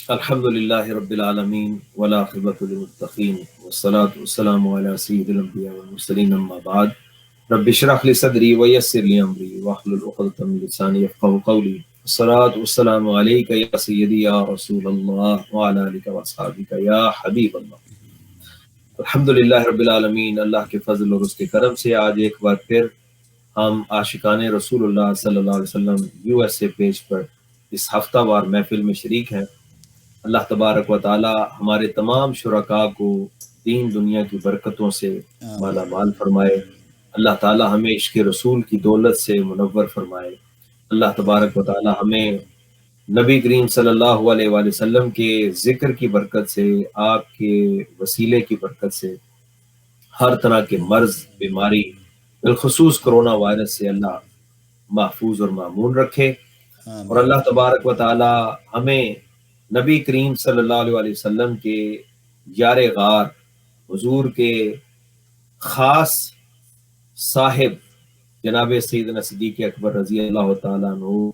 الحمد للہ رب العالمین والعاقبۃ للمتقین والصلاة والسلام علی سید الانبیاء والمرسلین اما بعد رب اشرح لی صدری ویسر لی امری واحلل عقدۃ من لسانی یفقهوا قولی الصلاة والسلام علیک یا سیدی یا رسول اللہ وعلی آلک واصحابک یا حبیب اللہ۔ الحمد للہ رب العالمین، اللہ کے فضل اور اس کے کرم سے آج ایک بار پھر ہم عاشقان رسول اللہ صلی اللہ علیہ وسلم یو ایس اے پیج پر اس ہفتہ وار محفل میں شریک ہیں۔ اللہ تبارک و تعالی ہمارے تمام شرکاء کو دین دنیا کی برکتوں سے مالا مال فرمائے۔ اللہ تعالی ہمیں عشق رسول کی دولت سے منور فرمائے۔ اللہ تبارک و تعالی ہمیں نبی کریم صلی اللہ علیہ وآلہ وسلم کے ذکر کی برکت سے، آپ کے وسیلے کی برکت سے ہر طرح کے مرض، بیماری، بالخصوص کرونا وائرس سے اللہ محفوظ اور معمون رکھے۔ اور اللہ تبارک و تعالی ہمیں نبی کریم صلی اللہ علیہ وآلہ وسلم کے یار غار، حضور کے خاص صاحب جناب سیدنا صدیق اکبر رضی اللہ تعالیٰ عنہ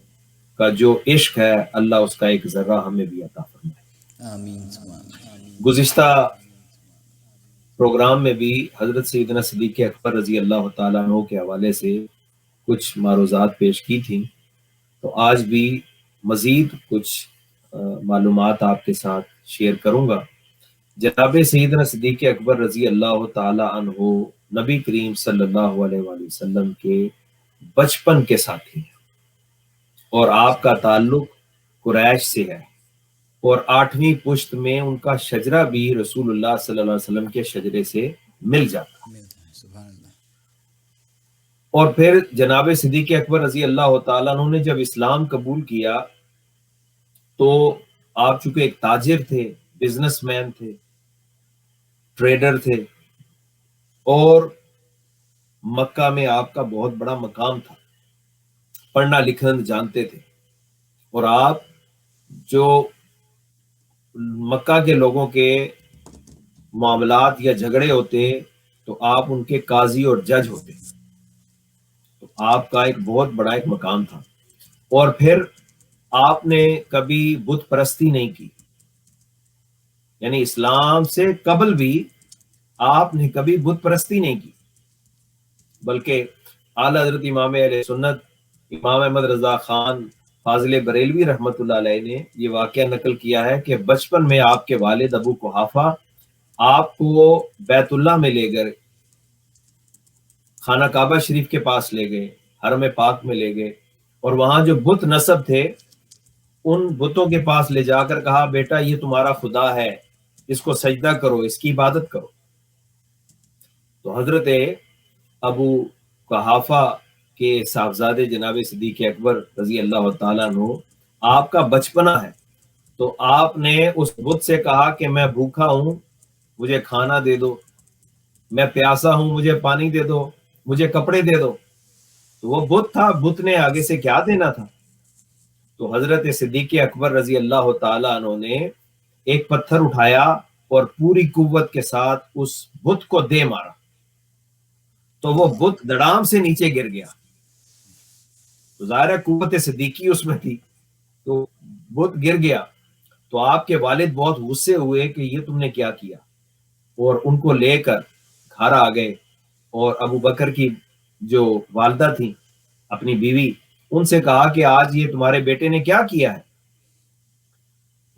کا جو عشق ہے، اللہ اس کا ایک ذرہ ہمیں بھی عطا فرمائے۔ آمین۔ گزشتہ پروگرام میں بھی حضرت سیدنا صدیق اکبر رضی اللہ تعالیٰ عنہ کے حوالے سے کچھ معروضات پیش کی تھیں، تو آج بھی مزید کچھ معلومات آپ کے ساتھ شیئر کروں گا۔ جناب سیدنا صدیق اکبر رضی اللہ تعالی عنہ نبی کریم صلی اللہ علیہ وآلہ وسلم کے بچپن کے ساتھی ہیں، اور آپ کا تعلق قریش سے ہے، اور 8ویں پشت میں ان کا شجرہ بھی رسول اللہ صلی اللہ علیہ وسلم کے شجرے سے مل جاتا ہے۔ سبحان اللہ۔ اور پھر جناب صدیق اکبر رضی اللہ تعالیٰ عنہ نے جب اسلام قبول کیا تو آپ چونکہ ایک تاجر تھے، بزنس مین تھے، ٹریڈر تھے، اور مکہ میں آپ کا بہت بڑا مقام تھا، پڑھنا لکھنا جانتے تھے، اور آپ جو مکہ کے لوگوں کے معاملات یا جھگڑے ہوتے تو آپ ان کے قاضی اور جج ہوتے، تو آپ کا ایک بہت بڑا ایک مقام تھا۔ اور پھر آپ نے کبھی بت پرستی نہیں کی، یعنی اسلام سے قبل بھی آپ نے کبھی بت پرستی نہیں کی، بلکہ اعلیٰ حضرت امام اہل سنت امام احمد رضا خان فاضل بریلوی رحمۃ اللہ علیہ نے یہ واقعہ نقل کیا ہے کہ بچپن میں آپ کے والد ابو قحافہ آپ کو بیت اللہ میں لے گئے، خانہ کعبہ شریف کے پاس لے گئے، حرم پاک میں لے گئے، اور وہاں جو بت نصب تھے ان بتوں کے پاس لے جا کر کہا، بیٹا یہ تمہارا خدا ہے، اس کو سجدہ کرو، اس کی عبادت کرو۔ تو حضرت ابو قحافہ کے صاحبزادے جناب صدیق اکبر رضی اللہ تعالیٰ عنہ، آپ کا بچپنا ہے، تو آپ نے اس بت سے کہا کہ میں بھوکا ہوں، مجھے کھانا دے دو، میں پیاسا ہوں، مجھے پانی دے دو، مجھے کپڑے دے دو۔ تو وہ بت تھا، بت نے آگے سے کیا دینا تھا؟ تو حضرت صدیق اکبر رضی اللہ تعالیٰ عنہ نے ایک پتھر اٹھایا اور پوری قوت کے ساتھ اس بت کو دے مارا، تو وہ بت دڑام سے نیچے گر گیا۔ تو ظاہر قوت صدیقی اس میں تھی، تو بت گر گیا۔ تو آپ کے والد بہت غصے ہوئے کہ یہ تم نے کیا کیا، اور ان کو لے کر گھر آ گئے، اور ابو بکر کی جو والدہ تھی اپنی بیوی، ان سے کہا کہ آج یہ تمہارے بیٹے نے کیا کیا ہے؟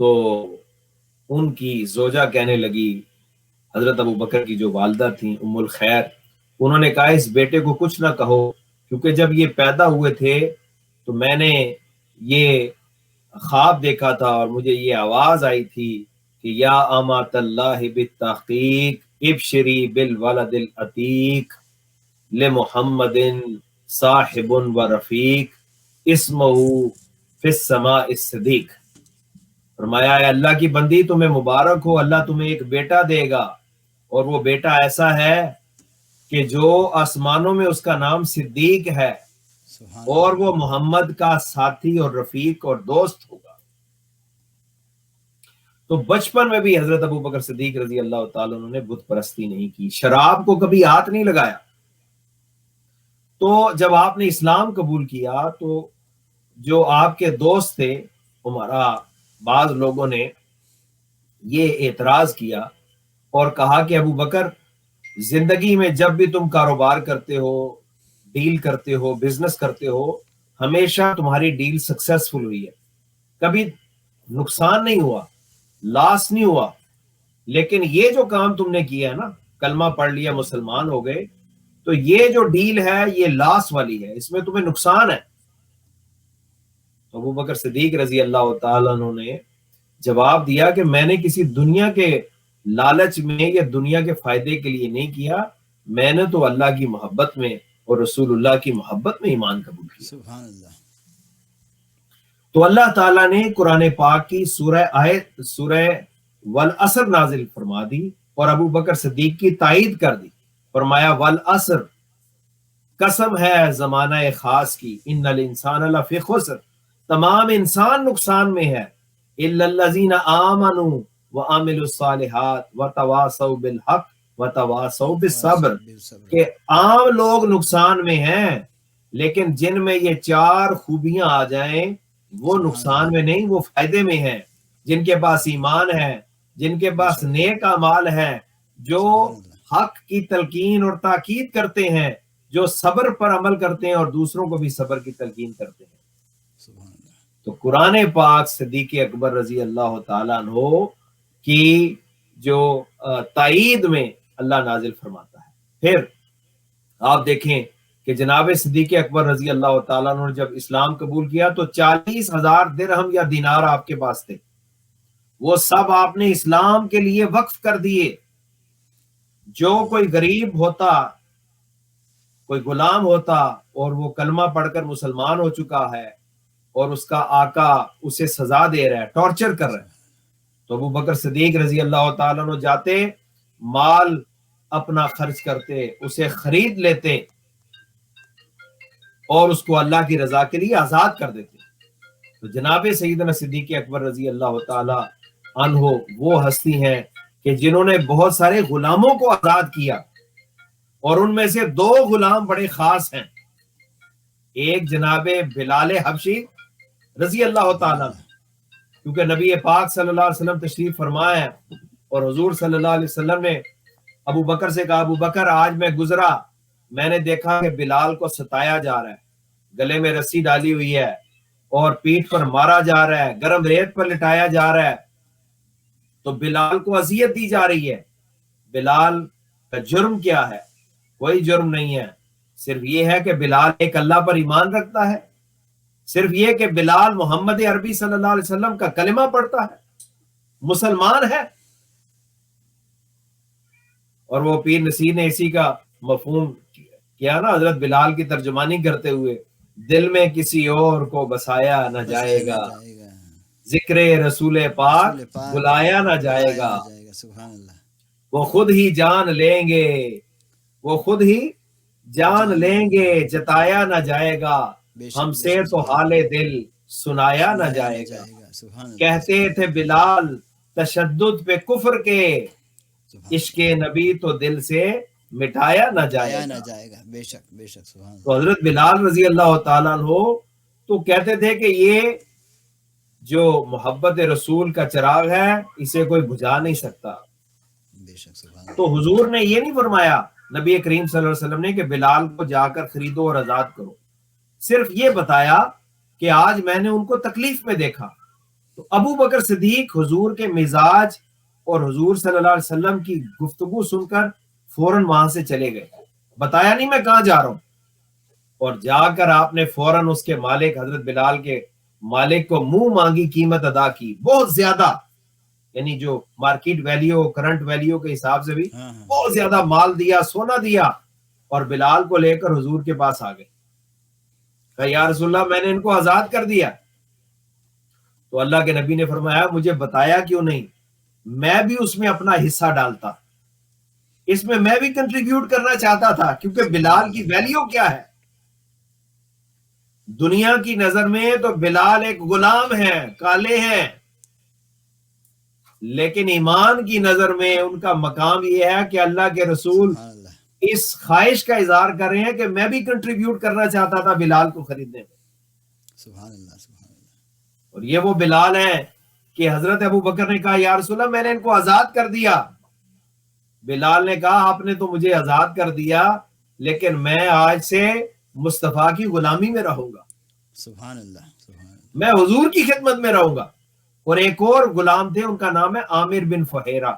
تو ان کی زوجہ کہنے لگی، حضرت ابو بکر کی جو والدہ تھیں ام الخیر، انہوں نے کہا اس بیٹے کو کچھ نہ کہو، کیونکہ جب یہ پیدا ہوئے تھے تو میں نے یہ خواب دیکھا تھا اور مجھے یہ آواز آئی تھی کہ یا امات اللہ بالتحقیق ابشری بالولد العتیق لمحمد صاحب و رفیق اسمہ فی السماء الصدیق۔ فرمایا ہے اللہ کی بندی، تمہیں مبارک ہو، اللہ تمہیں ایک بیٹا دے گا، اور وہ بیٹا ایسا ہے کہ جو آسمانوں میں اس کا نام صدیق ہے، اور وہ محمد کا ساتھی اور رفیق اور دوست ہوگا۔ تو بچپن میں بھی حضرت ابو بکر صدیق رضی اللہ تعالیٰ عنہ نے بت پرستی نہیں کی، شراب کو کبھی ہاتھ نہیں لگایا۔ تو جب آپ نے اسلام قبول کیا تو جو آپ کے دوست تھے، ہمارا بعض لوگوں نے یہ اعتراض کیا اور کہا کہ ابو بکر، زندگی میں جب بھی تم کاروبار کرتے ہو، ڈیل کرتے ہو، بزنس کرتے ہو، ہمیشہ تمہاری ڈیل سکسیسفل ہوئی ہے، کبھی نقصان نہیں ہوا، لاس نہیں ہوا، لیکن یہ جو کام تم نے کیا ہے نا، کلمہ پڑھ لیا، مسلمان ہو گئے، تو یہ جو ڈیل ہے یہ لاس والی ہے، اس میں تمہیں نقصان ہے۔ ابو بکر صدیق رضی اللہ تعالیٰ عنہ نے جواب دیا کہ میں نے کسی دنیا کے لالچ میں یا دنیا کے فائدے کے لیے نہیں کیا، میں نے تو اللہ کی محبت میں اور رسول اللہ کی محبت میں ایمان قبول کیا۔ سبحان اللہ۔ تو اللہ تعالیٰ نے قرآن پاک کی سورہ والعصر نازل فرما دی اور ابو بکر صدیق کی تائید کر دی، فرمایا والعصر، قسم ہے زمانہ خاص کی، ان الانسان لفی خسر، تمام انسان نقصان میں ہے، الا الذین آمنوا وعملوا الصالحات وتواصوا بالحق وتواصوا بالصبر، کہ عام لوگ نقصان میں ہیں، لیکن جن میں یہ چار خوبیاں آ جائیں وہ نقصان میں نہیں، وہ فائدے میں ہیں، جن کے پاس ایمان ہے، جن کے پاس نیک اعمال ہے، جو حق کی تلقین اور تاکید کرتے ہیں، جو صبر پر عمل کرتے ہیں اور دوسروں کو بھی صبر کی تلقین کرتے ہیں۔ تو قرآن پاک صدیق اکبر رضی اللہ تعالیٰ عنہ کی جو تائید میں اللہ نازل فرماتا ہے۔ پھر آپ دیکھیں کہ جناب صدیق اکبر رضی اللہ تعالیٰ عنہ نے جب اسلام قبول کیا تو 40,000 درہم یا دینار آپ کے پاس تھے، وہ سب آپ نے اسلام کے لیے وقف کر دیے۔ جو کوئی غریب ہوتا، کوئی غلام ہوتا اور وہ کلمہ پڑھ کر مسلمان ہو چکا ہے اور اس کا آقا اسے سزا دے رہا ہے، ٹارچر کر رہا ہے، تو ابو بکر صدیق رضی اللہ تعالیٰ عنہ جاتے، مال اپنا خرچ کرتے، اسے خرید لیتے اور اس کو اللہ کی رضا کے لیے آزاد کر دیتے۔ تو جناب سیدنا صدیق اکبر رضی اللہ تعالی عنہ وہ ہستی ہیں کہ جنہوں نے بہت سارے غلاموں کو آزاد کیا، اور ان میں سے 2 غلام بڑے خاص ہیں، ایک جناب بلال حبشی رضی اللہ تعالیٰ عنہ، کیونکہ نبی پاک صلی اللہ علیہ وسلم تشریف فرمایا ہے اور حضور صلی اللہ علیہ وسلم نے ابو بکر سے کہا، ابو بکر آج میں گزرا، میں نے دیکھا کہ بلال کو ستایا جا رہا ہے، گلے میں رسی ڈالی ہوئی ہے اور پیٹھ پر مارا جا رہا ہے، گرم ریت پر لٹایا جا رہا ہے، تو بلال کو اذیت دی جا رہی ہے۔ بلال کا جرم کیا ہے؟ کوئی جرم نہیں ہے، صرف یہ ہے کہ بلال ایک اللہ پر ایمان رکھتا ہے، صرف یہ کہ بلال محمد عربی صلی اللہ علیہ وسلم کا کلمہ پڑھتا ہے، مسلمان ہے۔ اور وہ پیر نصیر نے اسی کا مفہوم کیا نا حضرت بلال کی ترجمانی کرتے ہوئے، دل میں کسی اور کو بسایا نہ جائے گا، ذکر رسول پاک بلایا نہ جائے گا، وہ خود ہی جان لیں گے، وہ خود ہی جان لیں گے، جتایا نہ جائے گا، ہم سے تو حال دل سنایا نہ جائے گا۔ کہتے تھے بلال تشدد پہ کفر کے، عشق نبی تو دل سے مٹایا نہ جائے گا۔ بے شک بے شک، سبحان اللہ۔ تو حضرت بلال رضی اللہ تعالیٰ عنہ تو کہتے تھے کہ یہ جو محبت رسول کا چراغ ہے اسے کوئی بجھا نہیں سکتا۔ بے شک، سبحان اللہ۔ تو حضور نے یہ نہیں فرمایا نبی کریم صلی اللہ علیہ وسلم نے کہ بلال کو جا کر خریدو اور آزاد کرو، صرف یہ بتایا کہ آج میں نے ان کو تکلیف میں دیکھا۔ تو ابو بکر صدیق حضور کے مزاج اور حضور صلی اللہ علیہ وسلم کی گفتگو سن کر فوراً وہاں سے چلے گئے، بتایا نہیں میں کہاں جا رہا ہوں، اور جا کر آپ نے فوراً اس کے مالک حضرت بلال کے مالک کو منہ مانگی قیمت ادا کی، بہت زیادہ، یعنی جو مارکیٹ ویلیو کرنٹ ویلیو کے حساب سے بھی بہت زیادہ مال دیا، سونا دیا، اور بلال کو لے کر حضور کے پاس آ گئے، کہا یا رسول اللہ میں نے ان کو آزاد کر دیا۔ تو اللہ کے نبی نے فرمایا مجھے بتایا کیوں نہیں، میں بھی اس میں اپنا حصہ ڈالتا، اس میں میں بھی کنٹریبیوٹ کرنا چاہتا تھا، کیونکہ بلال کی ویلیو کیا ہے دنیا کی نظر میں، تو بلال ایک غلام ہے، کالے ہیں، لیکن ایمان کی نظر میں ان کا مقام یہ ہے کہ اللہ کے رسول اس خواہش کا اظہار کر رہے ہیں کہ میں بھی کنٹریبیوٹ کرنا چاہتا تھا بلال کو خریدنے میں۔ سبحان اللہ، سبحان اللہ۔ اور یہ وہ بلال ہیں کہ حضرت ابو بکر نے کہا یا رسول اللہ میں نے ان کو آزاد کر دیا. بلال نے کہا آپ نے تو مجھے آزاد کر دیا لیکن میں آج سے مصطفیٰ کی غلامی میں رہوں گا, سبحان اللہ سبحان اللہ. میں حضور کی خدمت میں رہوں گا. اور ایک اور غلام تھے, ان کا نام ہے عامر بن فہیرہ,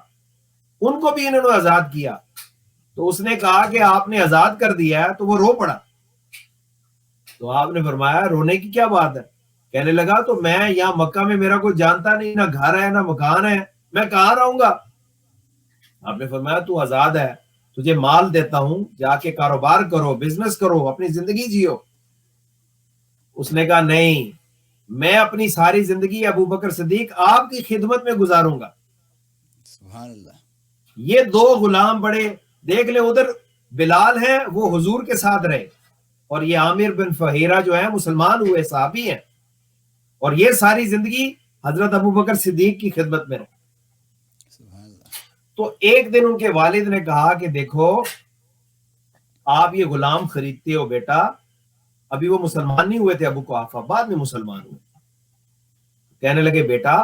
ان کو بھی انہوں نے آزاد کیا. تو اس نے کہا کہ آپ نے آزاد کر دیا ہے, تو وہ رو پڑا. تو آپ نے فرمایا رونے کی کیا بات ہے؟ کہنے لگا تو میں یہاں مکہ میں میرا کوئی جانتا نہیں, نہ گھر ہے نہ مکان ہے, میں کہاں رہوں گا؟ آپ نے فرمایا تو آزاد ہے, تجھے مال دیتا ہوں, جا کے کاروبار کرو, بزنس کرو, اپنی زندگی جیو. اس نے کہا نہیں, میں اپنی ساری زندگی ابو بکر صدیق آپ کی خدمت میں گزاروں گا. سبحان اللہ. یہ دو غلام بڑے دیکھ لیں, ادھر بلال ہیں وہ حضور کے ساتھ رہے, اور یہ عامر بن فہیرہ جو ہے مسلمان ہوئے, صحابی ہیں, اور یہ ساری زندگی حضرت ابو بکر صدیق کی خدمت میں رہے. سبحان اللہ. تو ایک دن ان کے والد نے کہا کہ دیکھو آپ یہ غلام خریدتے ہو بیٹا, ابھی وہ مسلمان نہیں ہوئے تھے ابو قحافہ, بعد میں مسلمان ہوئے. کہنے لگے بیٹا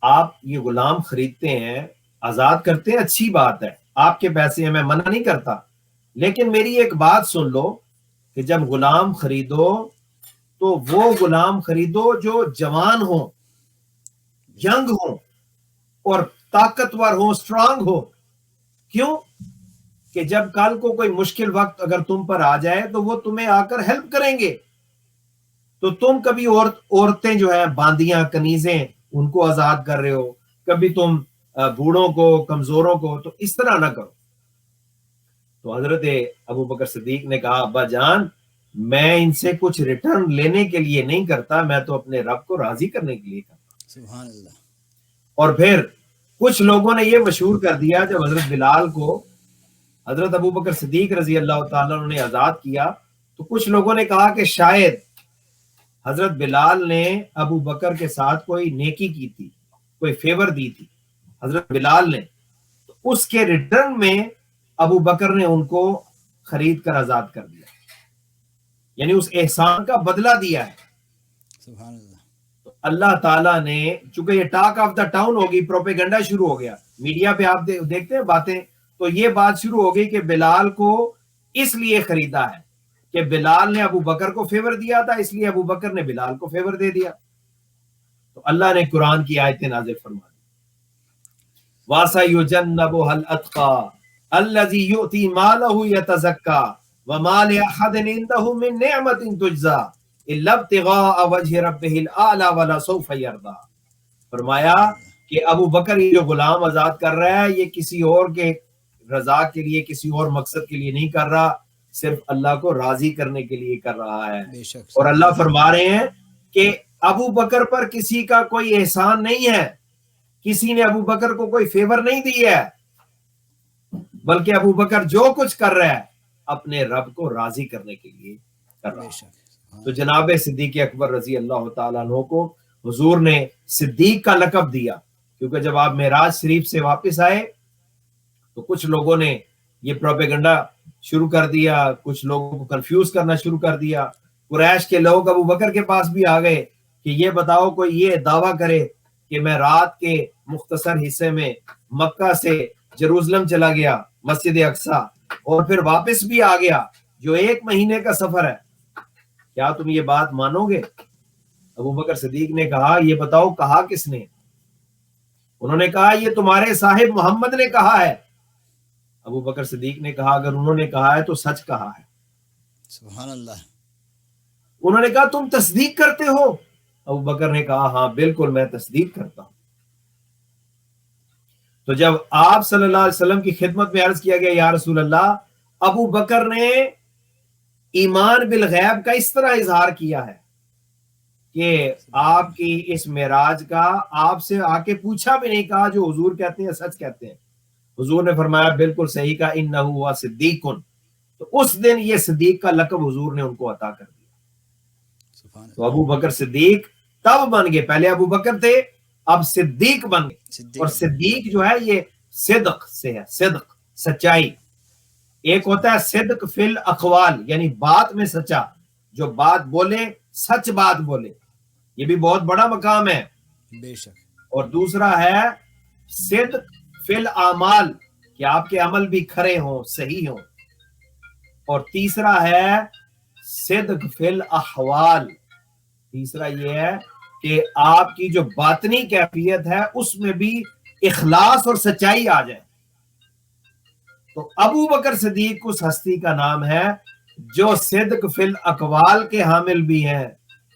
آپ یہ غلام خریدتے ہیں, آزاد کرتے ہیں, اچھی بات ہے, آپ کے پیسے ہیں, میں منع نہیں کرتا, لیکن میری ایک بات سن لو کہ جب غلام خریدو تو وہ غلام خریدو جو جوان ہو, ینگ ہو اور طاقتور ہو, اسٹرانگ ہو. کیوں؟ کہ جب کل کو کوئی مشکل وقت اگر تم پر آ جائے تو وہ تمہیں آ کر ہیلپ کریں گے. تو تم کبھی عورتیں جو ہیں باندیاں کنیزیں ان کو آزاد کر رہے ہو, کبھی تم بوڑھوں کو, کمزوروں کو, تو اس طرح نہ کرو. تو حضرت ابو بکر صدیق نے کہا ابا جان میں ان سے کچھ ریٹرن لینے کے لیے نہیں کرتا, میں تو اپنے رب کو راضی کرنے کے لیے کرتا. سبحان اللہ. اور پھر کچھ لوگوں نے یہ مشہور کر دیا, جب حضرت بلال کو حضرت ابو بکر صدیق رضی اللہ تعالیٰ عنہ نے آزاد کیا, تو کچھ لوگوں نے کہا کہ شاید حضرت بلال نے ابو بکر کے ساتھ کوئی نیکی کی تھی, کوئی فیور دی تھی حضرت بلال نے, تو اس کے ریٹرن میں ابو بکر نے ان کو خرید کر آزاد کر دیا, یعنی اس احسان کا بدلہ دیا ہے. سبحان اللہ. تو اللہ تعالیٰ نے, چونکہ یہ ٹاک آف دا ٹاؤن ہوگی, پروپیگنڈا شروع ہو گیا میڈیا پہ, آپ دیکھتے ہیں باتیں, تو یہ بات شروع ہو گئی کہ بلال کو اس لیے خریدا ہے کہ بلال نے ابو بکر کو فیور دیا تھا, اس لیے ابو بکر نے بلال کو فیور دے دیا. تو اللہ نے قرآن کی آیتیں نازل فرما دی, وَسَيُجَنَّبُهَا الْأَتْقَى الَّذِي يُؤْتِي مَالَهُ يَتَزَكَّى وَمَا لِأَحَدٍ عِندَهُ مِن نِّعْمَةٍ تُجْزَىٰ إِلَّا ابْتِغَاءَ وَجْهِ رَبِّهِ الْأَعْلَىٰ وَلَسَوْفَ يَرْضَىٰ. فرمایا کہ ابو بکر یہ جو غلام آزاد کر رہا ہے یہ کسی اور کے رضا کے لیے, کسی اور مقصد کے لیے نہیں کر رہا, صرف اللہ کو راضی کرنے کے لیے کر رہا ہے. بے شک. اور اللہ فرما رہے ہیں کہ ابو بکر پر کسی کا کوئی احسان نہیں ہے, کسی نے ابو بکر کو کوئی فیور نہیں دی ہے, بلکہ ابو بکر جو کچھ کر رہا ہے اپنے رب کو راضی کرنے کے لیے کر رہا بے ہے. شک. تو جناب صدیق اکبر رضی اللہ تعالیٰ عنہ کو حضور نے صدیق کا لقب دیا, کیونکہ جب آپ معراج شریف سے واپس آئے تو کچھ لوگوں نے یہ پروپیگنڈا شروع کر دیا, کچھ لوگوں کو کنفیوز کرنا شروع کر دیا. قریش کے لوگ ابو بکر کے پاس بھی آ گئے کہ یہ بتاؤ کوئی یہ دعویٰ کرے کہ میں رات کے مختصر حصے میں مکہ سے جروزلم چلا گیا, مسجد اقصیٰ, اور پھر واپس بھی آ گیا, جو 1 مہینے کا سفر ہے, کیا تم یہ بات مانو گے؟ ابو بکر صدیق نے کہا یہ بتاؤ کہا کس نے؟ انہوں نے کہا یہ تمہارے صاحب محمد نے کہا ہے. ابو بکر صدیق نے کہا اگر انہوں نے کہا ہے تو سچ کہا ہے. سبحان اللہ. انہوں نے کہا تم تصدیق کرتے ہو؟ ابو بکر نے کہا ہاں بالکل میں تصدیق کرتا ہوں. تو جب آپ صلی اللہ علیہ وسلم کی خدمت میں عرض کیا گیا یا رسول اللہ ابو بکر نے ایمان بالغیب کا اس طرح اظہار کیا ہے کہ آپ کی اس معراج کا آپ سے آ کے پوچھا بھی نہیں, کہا جو حضور کہتے ہیں سچ کہتے ہیں. حضور نے فرمایا بالکل صحیح کہا, انہ ہوا صدیق. تو اس دن یہ صدیق کا لقب حضور نے ان کو عطا کر دیا. تو ابو بکر صدیق تب بن گئے, پہلے ابو بکر تھے اب صدیق بن گئے. اور صدیق جو ہے یہ صدق سے ہے, صدق سچائی. ایک ہوتا ہے صدق فی الاقوال, یعنی بات میں سچا, جو بات بولے سچ بات بولے, یہ بھی بہت بڑا مقام ہے. بے شک. اور دوسرا ہے صدق فی الاعمال کہ آپ کے عمل بھی کھرے ہوں، صحیح ہوں، اور تیسرا ہے صدق فی الاحوال، تیسرا یہ ہے کہ آپ کی جو باطنی کیفیت ہے اس میں بھی اخلاص اور سچائی آ جائے۔ تو ابو بکر صدیق اس ہستی کا نام ہے جو صدق فی الاقوال کے حامل بھی ہیں،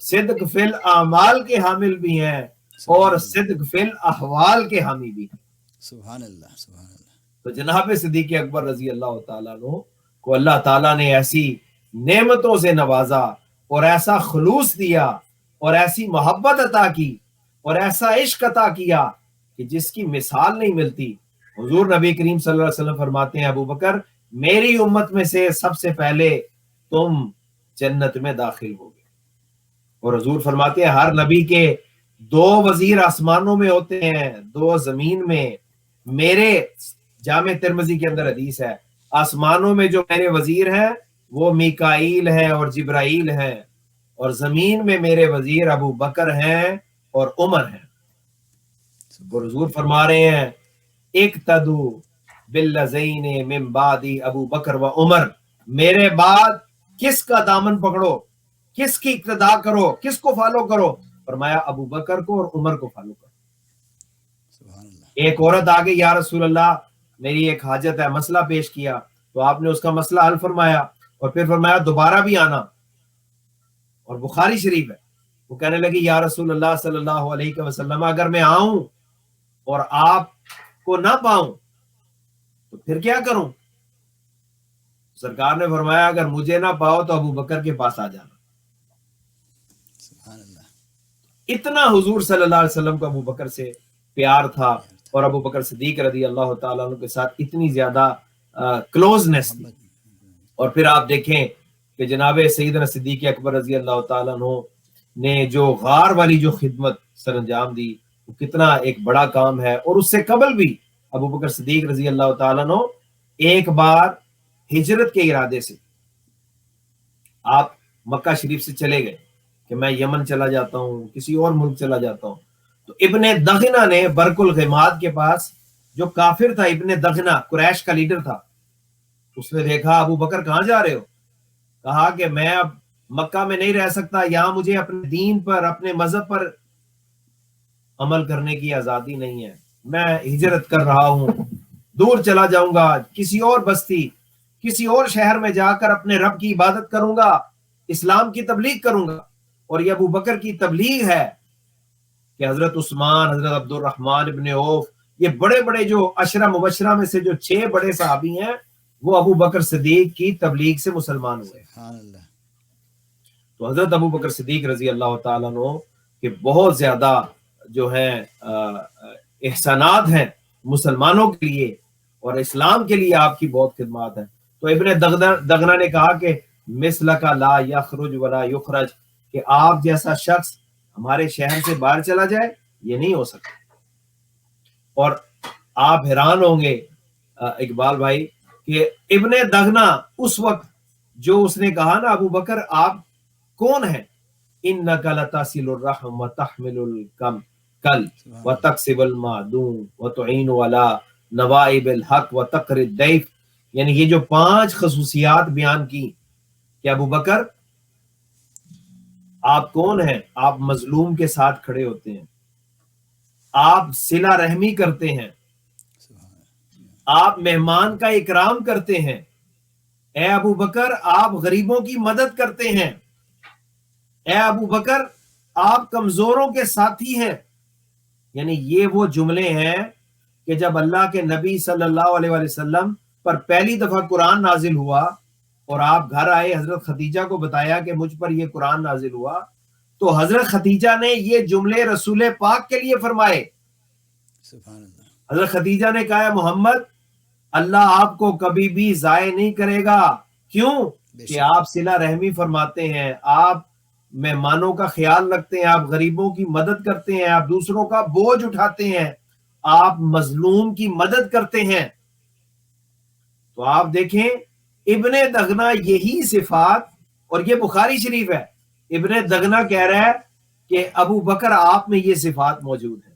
صدق فی الاعمال کے حامل بھی ہیں، اور صدق فی الاحوال کے حامی بھی ہیں۔ سبحان اللہ، سبحان اللہ۔ تو جناب صدیق اکبر رضی اللہ تعالیٰ عنہ کو اللہ تعالیٰ نے ایسی نعمتوں سے نوازا اور ایسا خلوص دیا اور ایسی محبت عطا کی اور ایسا عشق عطا کیا کہ جس کی مثال نہیں ملتی۔ حضور نبی کریم صلی اللہ علیہ وسلم فرماتے ہیں ابو بکر میری امت میں سے سب سے پہلے تم جنت میں داخل ہوگے، اور حضور فرماتے ہیں ہر نبی کے 2 وزیر آسمانوں میں ہوتے ہیں، 2 زمین میں۔ میرے جامع ترمذی کے اندر حدیث ہے آسمانوں میں جو میرے وزیر ہیں وہ میکائیل ہیں اور جبرائیل ہیں، اور زمین میں میرے وزیر ابو بکر ہیں اور عمر ہیں۔ اور حضور فرما رہے ہیں اقتدوا بالذین من بعدی ابو بکر و عمر، میرے بعد کس کا دامن پکڑو، کس کی اقتداء کرو، کس کو فالو کرو؟ فرمایا ابو بکر کو اور عمر کو فالو کرو۔ سبحان اللہ۔ ایک عورت آگے یا رسول اللہ میری ایک حاجت ہے، مسئلہ پیش کیا، تو آپ نے اس کا مسئلہ حل فرمایا اور پھر فرمایا دوبارہ بھی آنا، اور بخاری شریف ہے۔ وہ کہنے لگی یا رسول اللہ صلی اللہ علیہ وسلم اگر میں آؤں اور آپ کو نہ پاؤں تو پھر کیا کروں؟ سرکار نے فرمایا اگر مجھے نہ پاؤ تو ابو بکر کے پاس آ جانا۔ سبحان اللہ۔ اتنا حضور صلی اللہ علیہ وسلم کو ابو بکر سے پیار تھا اور ابو بکر صدیق رضی اللہ تعالیٰ عنہ کے ساتھ اتنی زیادہ کلوزنس تھی۔ اور پھر آپ دیکھیں کہ جناب سیدنا صدیق اکبر رضی اللہ تعالیٰ عنہ نے جو غار والی جو خدمت سر انجام دی وہ کتنا ایک بڑا کام ہے۔ اور اس سے قبل بھی ابو بکر صدیق رضی اللہ تعالیٰ عنہ ایک بار ہجرت کے ارادے سے آپ مکہ شریف سے چلے گئے کہ میں یمن چلا جاتا ہوں، کسی اور ملک چلا جاتا ہوں، تو ابن دغنہ نے برق الغماد کے پاس جو کافر تھا، ابن دغنہ قریش کا لیڈر تھا، اس نے دیکھا ابو بکر کہاں جا رہے ہو؟ کہا کہ میں اب مکہ میں نہیں رہ سکتا، یہاں مجھے اپنے دین پر اپنے مذہب پر عمل کرنے کی آزادی نہیں ہے، میں ہجرت کر رہا ہوں، دور چلا جاؤں گا، کسی اور بستی کسی اور شہر میں جا کر اپنے رب کی عبادت کروں گا، اسلام کی تبلیغ کروں گا۔ اور یہ ابو بکر کی تبلیغ ہے کہ حضرت عثمان، حضرت عبد الرحمن ابن عوف، یہ بڑے بڑے جو عشرہ مبشرہ میں سے جو 6 بڑے صحابی ہیں وہ ابو بکر صدیق کی تبلیغ سے مسلمان ہوئے۔ سبحان اللہ۔ تو حضرت ابو بکر صدیق رضی اللہ تعالیٰ عنہ کے بہت زیادہ جو ہیں احسانات ہیں مسلمانوں کے لیے اور اسلام کے لیے، آپ کی بہت خدمات ہیں۔ تو ابن دغنہ نے کہا کہ مثلک لا یخرج ولا یخرج، کہ آپ جیسا شخص ہمارے شہر سے باہر چلا جائے یہ نہیں ہو سکتا۔ اور آپ حیران ہوں گے اقبال بھائی کہ ابن دغنہ اس وقت جو اس نے کہا نا ابو بکر آپ کون ہیں، انک لتصل الرحم وتحمل الکل وتکسب المعدوم وتعین علی نوائب الحق وتقر الضیف، یعنی یہ جو 5 خصوصیات بیان کی کہ ابو بکر آپ کون ہیں، آپ مظلوم کے ساتھ کھڑے ہوتے ہیں، آپ صلہ رحمی کرتے ہیں، آپ مہمان کا اکرام کرتے ہیں، اے ابو بکر آپ غریبوں کی مدد کرتے ہیں، اے ابو بکر آپ کمزوروں کے ساتھی ہیں۔ یعنی یہ وہ جملے ہیں کہ جب اللہ کے نبی صلی اللہ علیہ وسلم پر پہلی دفعہ قرآن نازل ہوا اور آپ گھر آئے، حضرت خدیجہ کو بتایا کہ مجھ پر یہ قرآن نازل ہوا، تو حضرت خدیجہ نے یہ جملے رسول پاک کے لیے فرمائے۔ سبحان اللہ۔ حضرت خدیجہ نے کہا محمد اللہ آپ کو کبھی بھی ضائع نہیں کرے گا، کیوں کہ آپ صلہ رحمی فرماتے ہیں، آپ مہمانوں کا خیال رکھتے ہیں، آپ غریبوں کی مدد کرتے ہیں، آپ دوسروں کا بوجھ اٹھاتے ہیں، آپ مظلوم کی مدد کرتے ہیں۔ تو آپ دیکھیں ابن دغنہ یہی صفات، اور یہ بخاری شریف ہے، ابن دغنہ کہہ رہا ہے کہ ابو بکر آپ میں یہ صفات موجود ہیں۔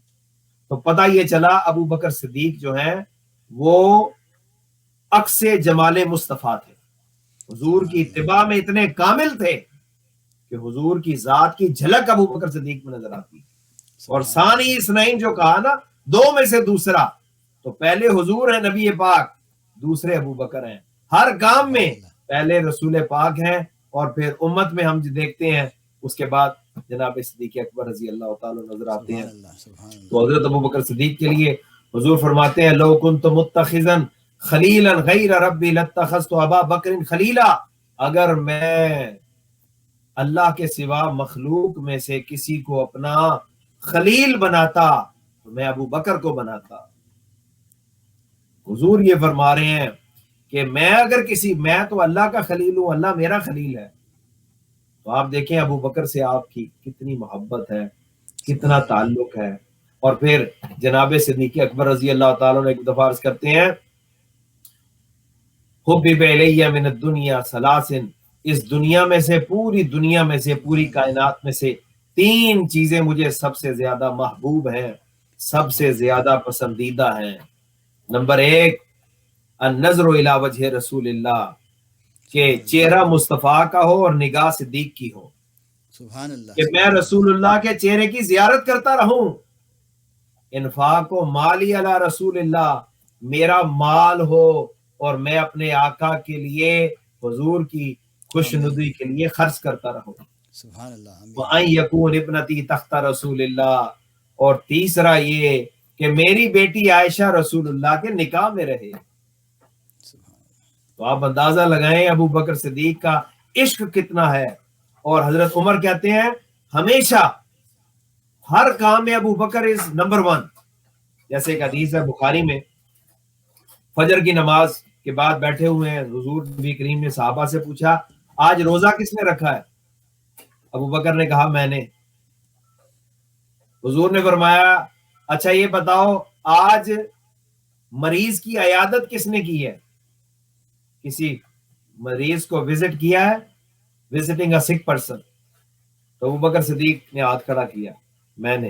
تو پتہ یہ چلا ابو بکر صدیق جو ہیں وہ عکس جمال مصطفیٰ تھے، حضور کی اتباع میں اتنے کامل تھے کہ حضور کی ذات کی جھلک ابو بکر صدیق میں نظر آتی. اور ثانی اثنین جو کہا نا، دو میں سے دوسرا، تو پہلے حضور ہیں نبی پاک، دوسرے ابو بکر ہیں. ہر کام میں پہلے رسول پاک ہیں اور پھر امت میں ہم دیکھتے ہیں اس کے بعد جناب صدیق اکبر رضی اللہ تعالی نظر آتے ہیں. تو حضرت ابو بکر صدیق کے لیے حضور فرماتے ہیں لو کنت متخذا خلیلا غیر ربی لاتخذت ابا بکر خلیلا، اگر میں اللہ کے سوا مخلوق میں سے کسی کو اپنا خلیل بناتا تو میں ابو بکر کو بناتا. حضور یہ فرما رہے ہیں کہ میں تو اللہ کا خلیل ہوں، اللہ میرا خلیل ہے. تو آپ دیکھیں ابو بکر سے آپ کی کتنی محبت ہے، کتنا تعلق ہے. اور پھر جناب صدیق اکبر رضی اللہ تعالیٰ نے ایک دفعہ عرض کرتے ہیں حبب الیہ من الدنیا ثلاثن، اس دنیا میں سے، پوری دنیا میں سے، پوری کائنات میں سے 3 چیزیں مجھے سب سے زیادہ محبوب ہیں، سب سے زیادہ پسندیدہ ہیں. نمبر 1 النظر الی وجہ رسول اللہ، کہ چہرہ مصطفیٰ کا ہو اور نگاہ صدیق کی ہو، سبحان اللہ، کہ میں رسول اللہ کے چہرے کی زیارت کرتا رہوں. انفاق و مالی علی رسول اللہ، میرا مال ہو اور میں اپنے آقا کے لیے، حضور کی خوش ندی کے لیے خرچ کرتا رہوں. سبحان اللہ، وَأَن يَكُونَ ابْنَتِي تَحْتَ رسول اللہ، اور تیسرا یہ کہ میری بیٹی عائشہ رسول اللہ کے نکاح میں رہے. تو آپ اندازہ لگائیں ابو بکر صدیق کا عشق کتنا ہے. اور حضرت عمر کہتے ہیں ہمیشہ ہر کام میں ابو بکر از نمبر 1. جیسے ایک حدیث ہے بخاری میں، فجر کی نماز کے بعد بیٹھے ہوئے ہیں، حضور نبی کریم نے صحابہ سے پوچھا آج روزہ کس نے رکھا ہے؟ ابو بکر نے کہا میں نے. حضور نے فرمایا اچھا یہ بتاؤ آج مریض کی عیادت کس نے کی ہے؟ کسی مریض کو وزٹ کیا ہے؟ وزٹنگ اے سک پرسن. تو ابو بکر صدیق نے ہاتھ کھڑا کیا، میں نے.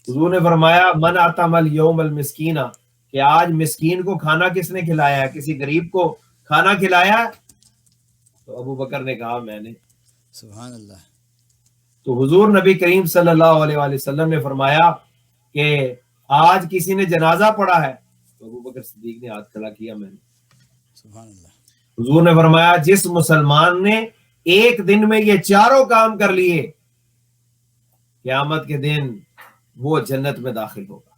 حضور نے فرمایا من اطعم الیوم المسکینہ، کہ آج مسکین کو کھانا کس نے کھلایا ہے؟ کسی غریب کو کھانا کھلایا ہے؟ تو ابو بکر نے کہا میں نے. سبحان اللہ. تو حضور نبی کریم صلی اللہ علیہ وآلہ وسلم نے فرمایا کہ آج کسی نے جنازہ پڑھا ہے؟ تو ابو بکر صدیق نے ہاتھ کھڑا کیا، میں نے. سبحان اللہ. حضور نے فرمایا جس مسلمان نے ایک دن میں یہ چاروں کام کر لیے، قیامت کے دن وہ جنت میں داخل ہوگا.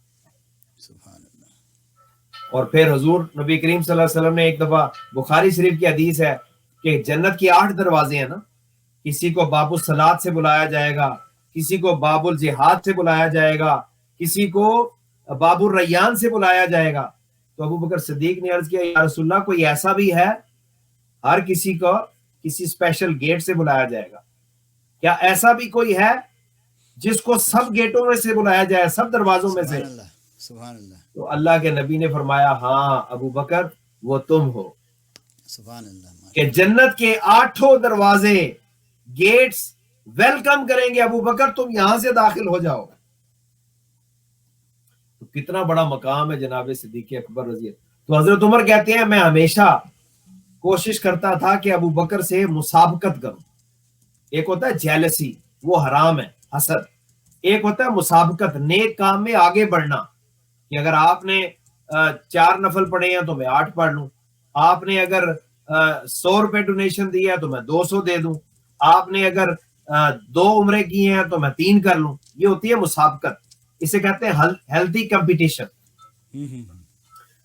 سبحان اللہ. اور پھر حضور نبی کریم صلی اللہ علیہ وسلم نے ایک دفعہ، بخاری شریف کی حدیث ہے کہ جنت کی 8 دروازے ہیں نا، کسی کو باب الصلاۃ سے بلایا جائے گا، کسی کو باب الجہاد سے بلایا جائے گا، کسی کو باب الریان سے بلایا جائے گا. تو ابو بکر صدیق نے عرض کیا یا رسول اللہ کوئی ایسا بھی ہے؟ ہر کسی کو کسی اسپیشل گیٹ سے بلایا جائے گا، کیا ایسا بھی کوئی ہے جس کو سب گیٹوں میں سے بلایا جائے، سب دروازوں میں سے؟ سبحان اللہ. سبحان اللہ. تو اللہ کے نبی نے فرمایا ہاں ابو بکر وہ تم ہو، سبحان اللہ. کہ جنت کے 8 دروازے گیٹس ویلکم کریں گے ابو بکر تم یہاں سے داخل ہو جاؤ. تو کتنا بڑا مقام ہے جناب صدیق اکبر رضی اللہ. تو حضرت عمر کہتے ہیں میں ہمیشہ کوشش کرتا تھا کہ ابو بکر سے مسابقت کروں. ایک ہوتا ہے جیلسی، وہ حرام ہے، حسد. ایک ہوتا ہے مسابقت، نیک کام میں آگے بڑھنا، کہ اگر آپ نے 4 نفل پڑھے ہیں تو میں 8 پڑھ لوں، آپ نے اگر 100 روپے ڈونیشن دی ہے تو میں 200 دے دوں، آپ نے اگر 2 عمرے کیے ہیں تو میں 3 کر لوں. یہ ہوتی ہے مسابقت، اسے کہتے ہیں ہیلتھی کمپٹیشن.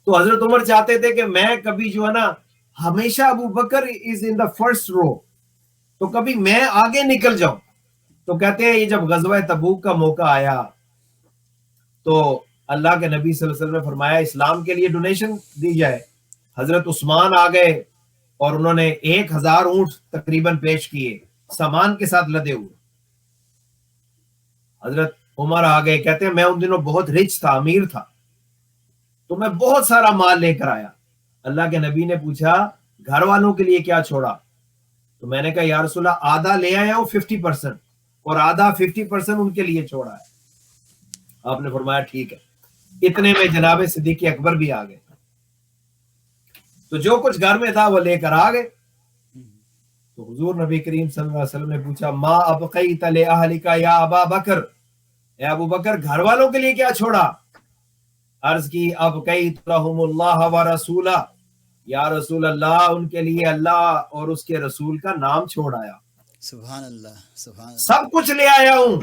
تو حضرت عمر چاہتے تھے کہ میں کبھی جو ہے نا، ہمیشہ ابو بکر از ان دا فرسٹ رو، تو کبھی میں آگے نکل جاؤں. تو کہتے ہیں یہ جب غزوہ تبوک کا موقع آیا تو اللہ کے نبی صلی اللہ علیہ وسلم نے فرمایا اسلام کے لیے ڈونیشن دی جائے. حضرت عثمان آ گئے اور انہوں نے 1000 اونٹ تقریباً پیش کیے سامان کے ساتھ لدے ہوئے. حضرت عمر آ گئے، کہتے ہیں میں ان دنوں بہت رچ تھا، امیر تھا، تو میں بہت سارا مال لے کر آیا. اللہ کے نبی نے پوچھا گھر والوں کے لیے کیا چھوڑا؟ تو میں نے کہا یا رسول اللہ آدھا لے آیا ہوں 50%، اور آدھا 50% ان کے لیے چھوڑا ہے. آپ نے فرمایا ٹھیک ہے. اتنے میں جناب صدیق اکبر بھی آ گئے. تو جو کچھ گھر میں تھا وہ لے کر آ گئے. تو حضور نبی کریم صلی اللہ علیہ وسلم نے پوچھا ما ابقیت لأہلک یا ابا بکر، اے ابو بکر گھر والوں کے لیے کیا چھوڑا؟ عرض کی ابقیت لہم اللہ ورسولہ، یا رسول اللہ ان کے لیے اللہ اور اس کے رسول کا نام چھوڑ آیا، سبحان اللہ، سبحان اللہ، سب کچھ لے آیا ہوں.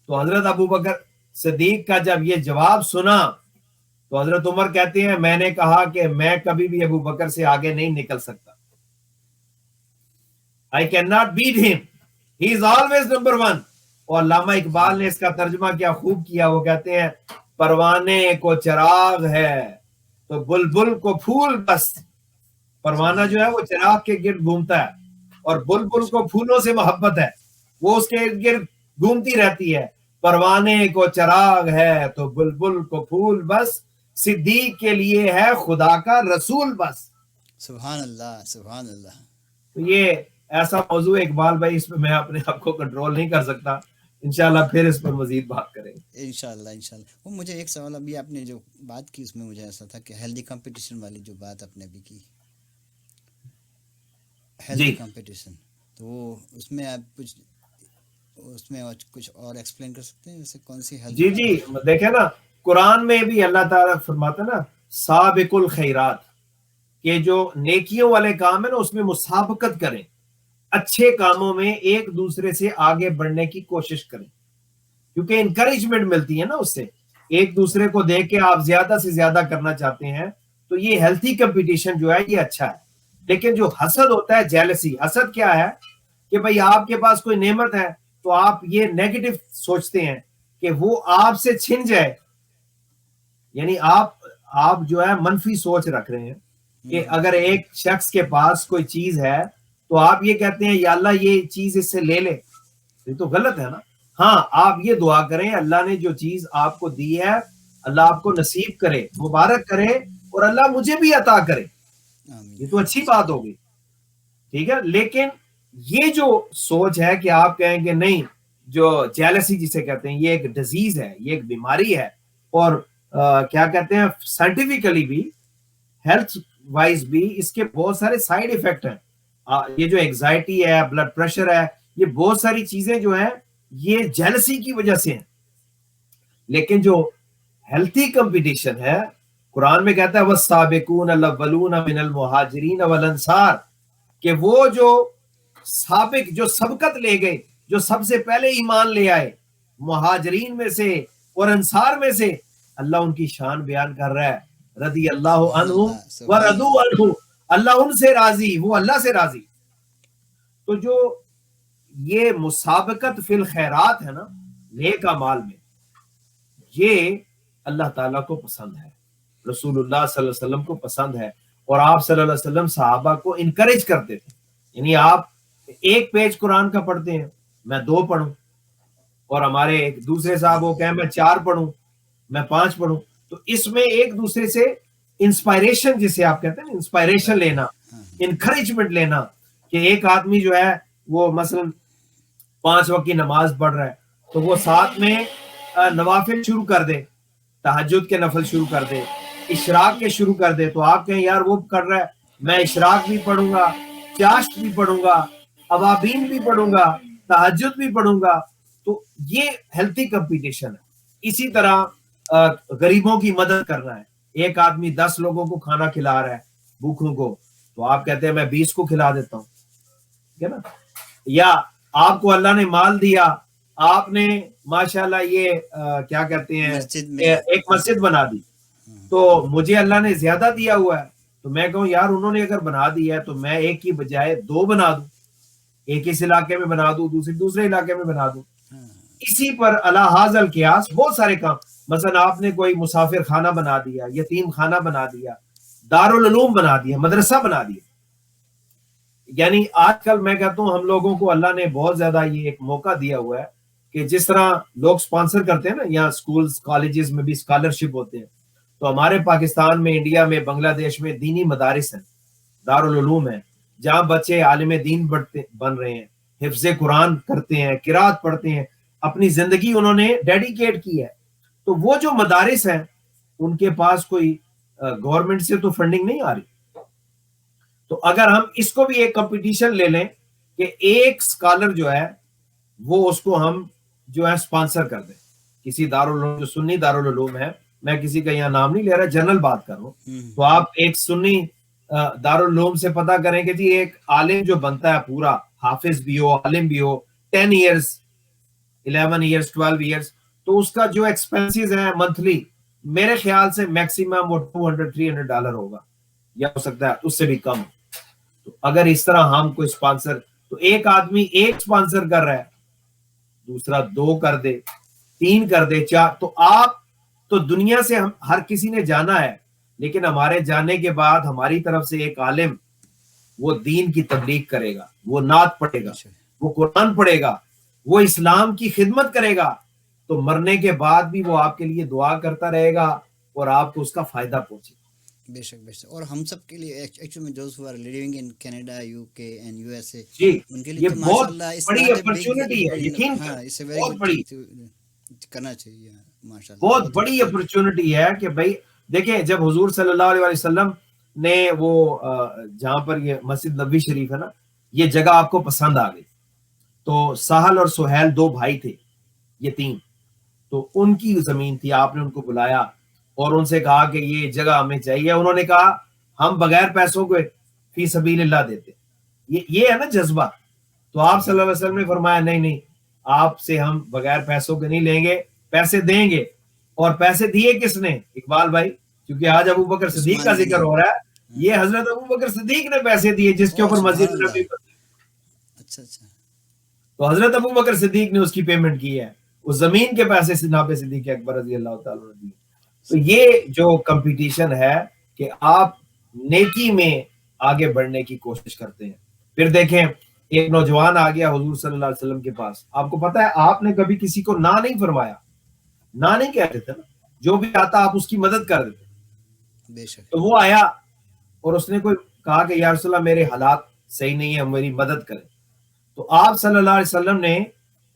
تو حضرت ابو بکر صدیق کا جب یہ جواب سنا تو حضرت عمر کہتے ہیں میں نے کہا کہ میں کبھی بھی ابو بکر سے آگے نہیں نکل سکتا. I cannot beat him. He is always number one. اور علامہ اقبال نے اس کا ترجمہ کیا خوب کیا. وہ کہتے ہیں پروانے کو چراغ ہے تو بلبل کو پھول بس. پروانہ جو ہے وہ چراغ کے گرد گھومتا ہے اور بلبل کو پھولوں سے محبت ہے، وہ اس کے گرد گھومتی رہتی ہے. پروانے کو چراغ ہے تو بلبل کو پھول بس، صدیق کے لیے ہے خدا کا رسول بس. سبحان اللہ، سبحان اللہ. تو یہ ایسا موضوع ہے اقبال بھائی، اس پہ میں اپنے آپ کو کنٹرول نہیں کر سکتا. انشاءاللہ پھر اس پر مزید بات کریں گے انشاءاللہ انشاءاللہ. وہ مجھے ایک سوال، ابھی آپ نے جو بات کی اس میں مجھے ایسا تھا کہ ہیلدی کمپٹیشن والی جو بات آپ نے ابھی کی، ہیلدی کمپٹیشن، تو وہ اس میں آپ کچھ اور ایکسپلین کر سکتے ہیں جیسے کون سی ہیلدی؟ جی دیکھیں نا قرآن میں بھی اللہ تعالیٰ فرماتا نا سابق الخیرات، کہ جو نیکیوں والے کام ہیں نا اس میں مسابقت کریں، اچھے کاموں میں ایک دوسرے سے آگے بڑھنے کی کوشش کریں، کیونکہ انکریجمنٹ ملتی ہے نا اس سے. ایک دوسرے کو دیکھ کے آپ زیادہ سے زیادہ کرنا چاہتے ہیں تو یہ ہیلتھی کمپٹیشن جو ہے یہ اچھا ہے. لیکن جو حسد ہوتا ہے، جیلسی، حسد کیا ہے کہ بھئی آپ کے پاس کوئی نعمت ہے تو آپ یہ نیگیٹو سوچتے ہیں کہ وہ آپ سے چھن جائے، یعنی آپ جو ہے منفی سوچ رکھ رہے ہیں کہ اگر ایک شخص کے پاس کوئی چیز ہے تو آپ یہ کہتے ہیں یا اللہ یہ چیز اس سے لے لے، یہ تو غلط ہے نا. ہاں آپ یہ دعا کریں اللہ نے جو چیز آپ کو دی ہے اللہ آپ کو نصیب کرے، مبارک کرے اور اللہ مجھے بھی عطا کرے، یہ تو اچھی بات ہوگی، ٹھیک ہے. لیکن یہ جو سوچ ہے کہ آپ کہیں گے نہیں، جو جیلسی جسے کہتے ہیں یہ ایک ڈیزیز ہے، یہ ایک بیماری ہے، اور کیا کہتے ہیں سائنٹیفکلی بھی ہیلتھ وائز بھی اس کے بہت سارے سائیڈ ایفیکٹ ہیں. یہ جو انگزائٹی ہے، بلڈ پریشر ہے، یہ بہت ساری چیزیں جو ہیں یہ جیلسی کی وجہ سے ہیں. لیکن جو ہیلتھی کمپٹیشن ہے قرآن میں کہتا ہے والسابقون الاولون من المہاجرین والانصار، کہ وہ جو سابق، جو سبقت لے گئے، جو سب سے پہلے ایمان لے آئے مہاجرین میں سے اور انصار میں سے، اللہ ان کی شان بیان کر رہا ہے رضی اللہ عنہ ورضوا عنہ، اللہ ان سے راضی، وہ اللہ سے راضی. تو جو یہ مسابقت فی الخیرات ہے نا نیک اعمال میں، یہ اللہ تعالیٰ کو پسند ہے، رسول اللہ صلی اللہ علیہ وسلم کو پسند ہے، اور آپ صلی اللہ علیہ وسلم صحابہ کو انکریج کرتے تھے. یعنی آپ ایک پیج قرآن کا پڑھتے ہیں، میں 2 پڑھوں، اور ہمارے ایک دوسرے صاحب وہ کہیں میں 4 پڑھوں، میں 5 پڑھوں. تو اس میں ایک دوسرے سے انسپائریشن، جسے آپ کہتے ہیں انسپائریشن لینا، انکریجمنٹ لینا، کہ ایک آدمی جو ہے وہ مثلا 5 وقت کی نماز پڑھ رہا ہے تو وہ ساتھ میں نوافل شروع کر دے، تہجد کے نفل شروع کر دے، اشراق کے شروع کر دے، تو آپ کہیں یار وہ کر رہا ہے میں اشراق بھی پڑھوں گا، چاشت بھی پڑھوں گا، اوابین بھی پڑھوں گا، تہجد بھی پڑھوں گا. تو یہ ہیلتھی کمپٹیشن ہے. اسی طرح غریبوں کی مدد کرنا ہے، ایک آدمی 10 لوگوں کو کھانا کھلا رہا ہے بھوکھوں کو، تو آپ کہتے ہیں میں 20 کو کھلا دیتا ہوں، ٹھیک ہے نا. یا آپ کو اللہ نے مال دیا، آپ نے ماشاءاللہ یہ کیا کہتے ہیں ایک مسجد بنا دی، تو مجھے اللہ نے زیادہ دیا ہوا ہے تو میں کہوں یار انہوں نے اگر بنا دیا ہے تو میں ایک کی بجائے 2 بنا دوں، ایک اس علاقے میں بنا دوں، دوسرے علاقے میں بنا دوں. اسی پر علی ھذا القیاس بہت سارے کام، مثلا آپ نے کوئی مسافر خانہ بنا دیا، یتیم خانہ بنا دیا، دارالعلوم بنا دیا، مدرسہ بنا دیا. یعنی آج کل میں کہتا ہوں ہم لوگوں کو اللہ نے بہت زیادہ یہ ایک موقع دیا ہوا ہے کہ جس طرح لوگ سپانسر کرتے ہیں نا، یہاں سکولز کالجز میں بھی اسکالرشپ ہوتے ہیں، تو ہمارے پاکستان میں، انڈیا میں، بنگلہ دیش میں دینی مدارس ہیں، دارالعلوم ہیں، جہاں بچے عالم دین بن رہے ہیں، حفظ قرآن کرتے ہیں، قرات پڑھتے ہیں. اپنی زندگی انہوں نے ڈیڈیکیٹ کی ہے. تو وہ جو مدارس ہیں ان کے پاس کوئی گورنمنٹ سے تو فنڈنگ نہیں آ رہی. تو اگر ہم اس کو بھی ایک کمپٹیشن لے لیں کہ ایک اسکالر جو ہے وہ اس کو ہم جو ہے اسپانسر کر دیں کسی دارالعلوم جو سنی دارالعلوم ہے, میں کسی کا یہاں نام نہیں لے رہا, جنرل بات کر رہا ہوں, تو آپ ایک سنی دارالعلوم سے پتا کریں کہ جی ایک عالم جو بنتا ہے پورا حافظ بھی ہو عالم بھی ہو 10 ایئرس 11 ایئرس 12 ایئرس, تو اس کا جو ایکسپینسز ہیں منتھلی میرے خیال سے میکسیمم وہ $200-300 ہوگا, یا ہو سکتا ہے اس سے بھی کم. تو اگر اس طرح ہم کوئی اسپانسر, تو ایک آدمی ایک اسپانسر کر رہا ہے, دوسرا 2 کر دے, 3 کر دے, 4, تو آپ تو دنیا سے ہر کسی نے جانا ہے, لیکن ہمارے جانے کے بعد ہماری طرف سے ایک عالم وہ دین کی تبلیغ کرے گا, وہ نعت پڑھے گا, وہ قرآن پڑھے گا, وہ اسلام کی خدمت کرے گا, تو مرنے کے بعد بھی وہ آپ کے لیے دعا کرتا رہے گا اور آپ کو اس کا فائدہ پہنچے گا. بے شک بے شک. اور ہم سب کے لیے ایکچولی میں those who are living in Canada UK and USA, جی ان کے لیے یہ تو بہت ماشاءاللہ اس بڑی بات اپرچونٹی ہے, یقین ہاں کریں اس ویری بہت گڈ بڑی تھنگ کرنا چاہیے ماشاءاللہ. بہت بڑی اپرچونٹی ہے کہ بھائی دیکھیں جب حضور صلی اللہ علیہ وسلم نے وہ جہاں پر یہ مسجد نبوی شریف ہے نا, یہ جگہ آپ کو پسند آ گئی, تو سہل اور سہیل 2 بھائی تھے یتیم, تو ان کی زمین تھی, آپ نے ان کو بلایا اور ان سے کہا کہ یہ جگہ ہمیں چاہیے. انہوں نے کہا ہم بغیر پیسوں کے فی سبیل اللہ دیتے. یہ ہے نا جذبہ. تو آپ صلی اللہ علیہ وسلم نے فرمایا نہیں نہیں, آپ سے ہم بغیر پیسوں کے نہیں لیں گے, پیسے دیں گے. اور پیسے دیے کس نے اقبال بھائی, کیونکہ آج ابو بکر صدیق کا ذکر ہو رہا ہے, یہ حضرت ابو بکر صدیق نے پیسے دیے جس کے اوپر مسجد نبوی بنی. اچھا اچھا. تو حضرت ابو بکر صدیق نے اس کی پیمنٹ کی ہے, اس زمین کے پیسے سے جناب صدیق اکبر رضی اللہ تعالیٰ عنہ دیے. تو یہ جو کمپٹیشن ہے کہ آپ نیکی میں آگے بڑھنے کی کوشش کرتے ہیں. پھر دیکھیں ایک نوجوان آ گیا حضور صلی اللہ علیہ وسلم کے پاس, آپ کو پتا ہے آپ نے کبھی کسی کو نہ نہیں فرمایا, نہ نہیں کہتے تھے نا, جو بھی آتا آپ اس کی مدد کر دیتے. بے شک. تو وہ آیا اور اس نے کوئی کہا کہ یا رسول اللہ میرے حالات صحیح نہیں ہے, میری مدد کریں. تو آپ صلی اللہ علیہ وسلم نے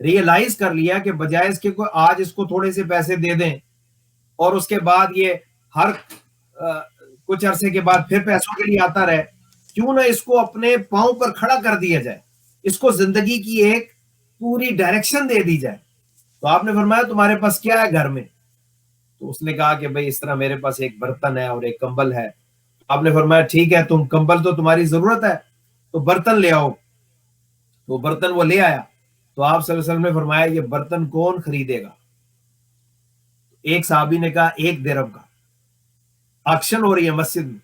ریئلائز کر لیا کہ بجائے اس کے کوئی آج اس کو تھوڑے سے پیسے دے دیں اور اس کے بعد یہ ہر کچھ عرصے کے بعد پھر پیسوں کے لیے آتا رہے, کیوں نہ اس کو اپنے پاؤں پر کھڑا کر دیا جائے, اس کو زندگی کی ایک پوری ڈائریکشن دے دی جائے. تو آپ نے فرمایا تمہارے پاس کیا ہے گھر میں؟ تو اس نے کہا کہ بھئی اس طرح میرے پاس ایک برتن ہے اور ایک کمبل ہے. آپ نے فرمایا ٹھیک ہے, تم کمبل تو تمہاری ضرورت ہے تو برتن لے آؤ. تو برتن وہ لے آیا. تو آپ صلی اللہ علیہ وسلم نے فرمایا یہ برتن کون خریدے گا؟ ایک صحابی نے کہا 1 درہم کا, آکشن ہو رہی ہے مسجد میں.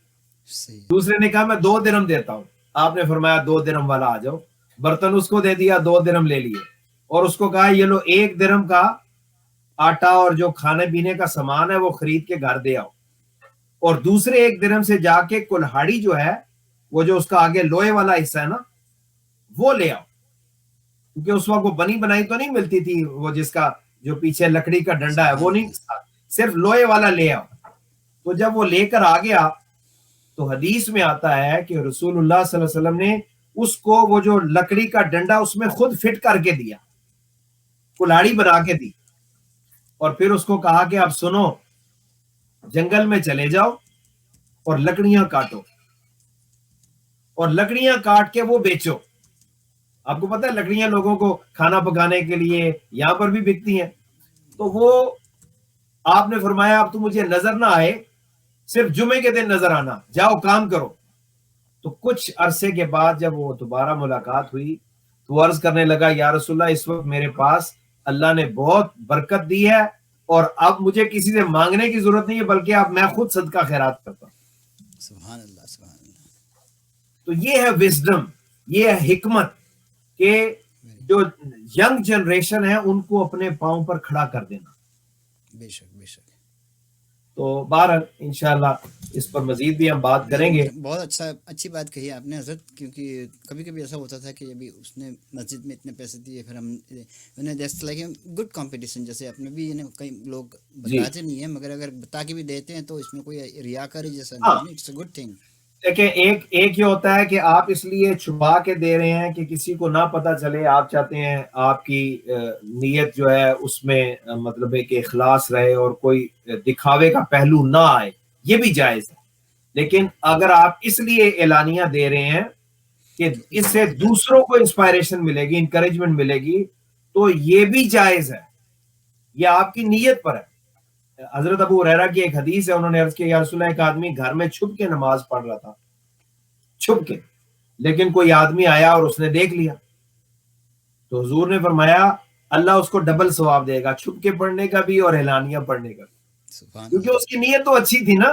دوسرے نے کہا میں 2 درہم دیتا ہوں. آپ نے فرمایا 2 درہم والا آ جاؤ. برتن اس کو دے دیا, 2 درہم لے لیے اور اس کو کہا یہ لو 1 درہم کا آٹا اور جو کھانے پینے کا سامان ہے وہ خرید کے گھر دے آؤ, اور دوسرے 1 درہم سے جا کے کلہاڑی جو ہے وہ جو اس کا آگے لوہے والا حصہ ہے نا وہ لے آؤ, کیونکہ اس وقت وہ بنی بنائی تو نہیں ملتی تھی, وہ جس کا جو پیچھے لکڑی کا ڈنڈا ہے وہ نہیں, صرف لوہے والا لے آؤ. تو جب وہ لے کر آ گیا تو حدیث میں آتا ہے کہ رسول اللہ صلی اللہ علیہ وسلم نے اس کو وہ جو لکڑی کا ڈنڈا اس میں خود فٹ کر کے دیا, کلاڑی بنا کے دی, اور پھر اس کو کہا کہ اب سنو جنگل میں چلے جاؤ اور لکڑیاں کاٹو اور لکڑیاں کاٹ کے وہ بیچو. آپ کو پتا ہے لکڑیاں لوگوں کو کھانا پکانے کے لیے یہاں پر بھی بکتی ہیں. تو وہ آپ نے فرمایا اب تو مجھے نظر نہ آئے, صرف جمعے کے دن نظر آنا, جاؤ کام کرو. تو کچھ عرصے کے بعد جب وہ دوبارہ ملاقات ہوئی تو وہ عرض کرنے لگا یا رسول اللہ اس وقت میرے پاس اللہ نے بہت برکت دی ہے اور اب مجھے کسی سے مانگنے کی ضرورت نہیں ہے, بلکہ اب میں خود صدقہ خیرات کرتا ہوں. سبحان اللہ سبحان اللہ. تو یہ ہے وزڈم, یہ ہے حکمت کہ جو ینگ جنریشن ہے ان کو اپنے پاؤں پر کھڑا کر دینا. بے شک بے شک. تو بہرحال انشاءاللہ اس پر مزید بھی ہم بات کریں گے. بہت اچھی بات کہی آپ نے حضرت, کیونکہ کبھی کبھی ایسا ہوتا تھا کہ ابھی اس نے مسجد میں اتنے پیسے دیے, پھر ہم جیسے لائک گڈ کمپٹیشن, جیسے آپ نے بھی کئی لوگ بتاتے نہیں ہیں مگر اگر بتا کے بھی دیتے ہیں تو اس میں کوئی ریاکاری جیسا نہیں ہے, اٹس اے گڈ تھنگ. دیکھیں ایک یہ ہوتا ہے کہ آپ اس لیے چھپا کے دے رہے ہیں کہ کسی کو نہ پتہ چلے، آپ چاہتے ہیں آپ کی نیت جو ہے اس میں مطلب ہے کہ اخلاص رہے اور کوئی دکھاوے کا پہلو نہ آئے، یہ بھی جائز ہے۔ لیکن اگر آپ اس لیے اعلانیہ دے رہے ہیں کہ کہ اس اس سے دوسروں کو انسپائریشن ملے گی، انکریجمنٹ ملے گی، تو یہ بھی جائز ہے، یہ آپ کی نیت پر ہے۔ حضرت ابو ہریرہ کی ایک حدیث ہے، انہوں نے عرض کیا یا رسول اللہ، ایک آدمی گھر میں چھپ کے نماز پڑھ رہا تھا، چھپ کے، لیکن کوئی آدمی آیا اور اس نے دیکھ لیا، تو حضور نے فرمایا اللہ اس کو ڈبل ثواب دے گا، چھپ کے پڑھنے کا بھی اور اعلانیہ پڑھنے کا بھی، سبحان کیونکہ اللہ، اس کی نیت تو اچھی تھی نا۔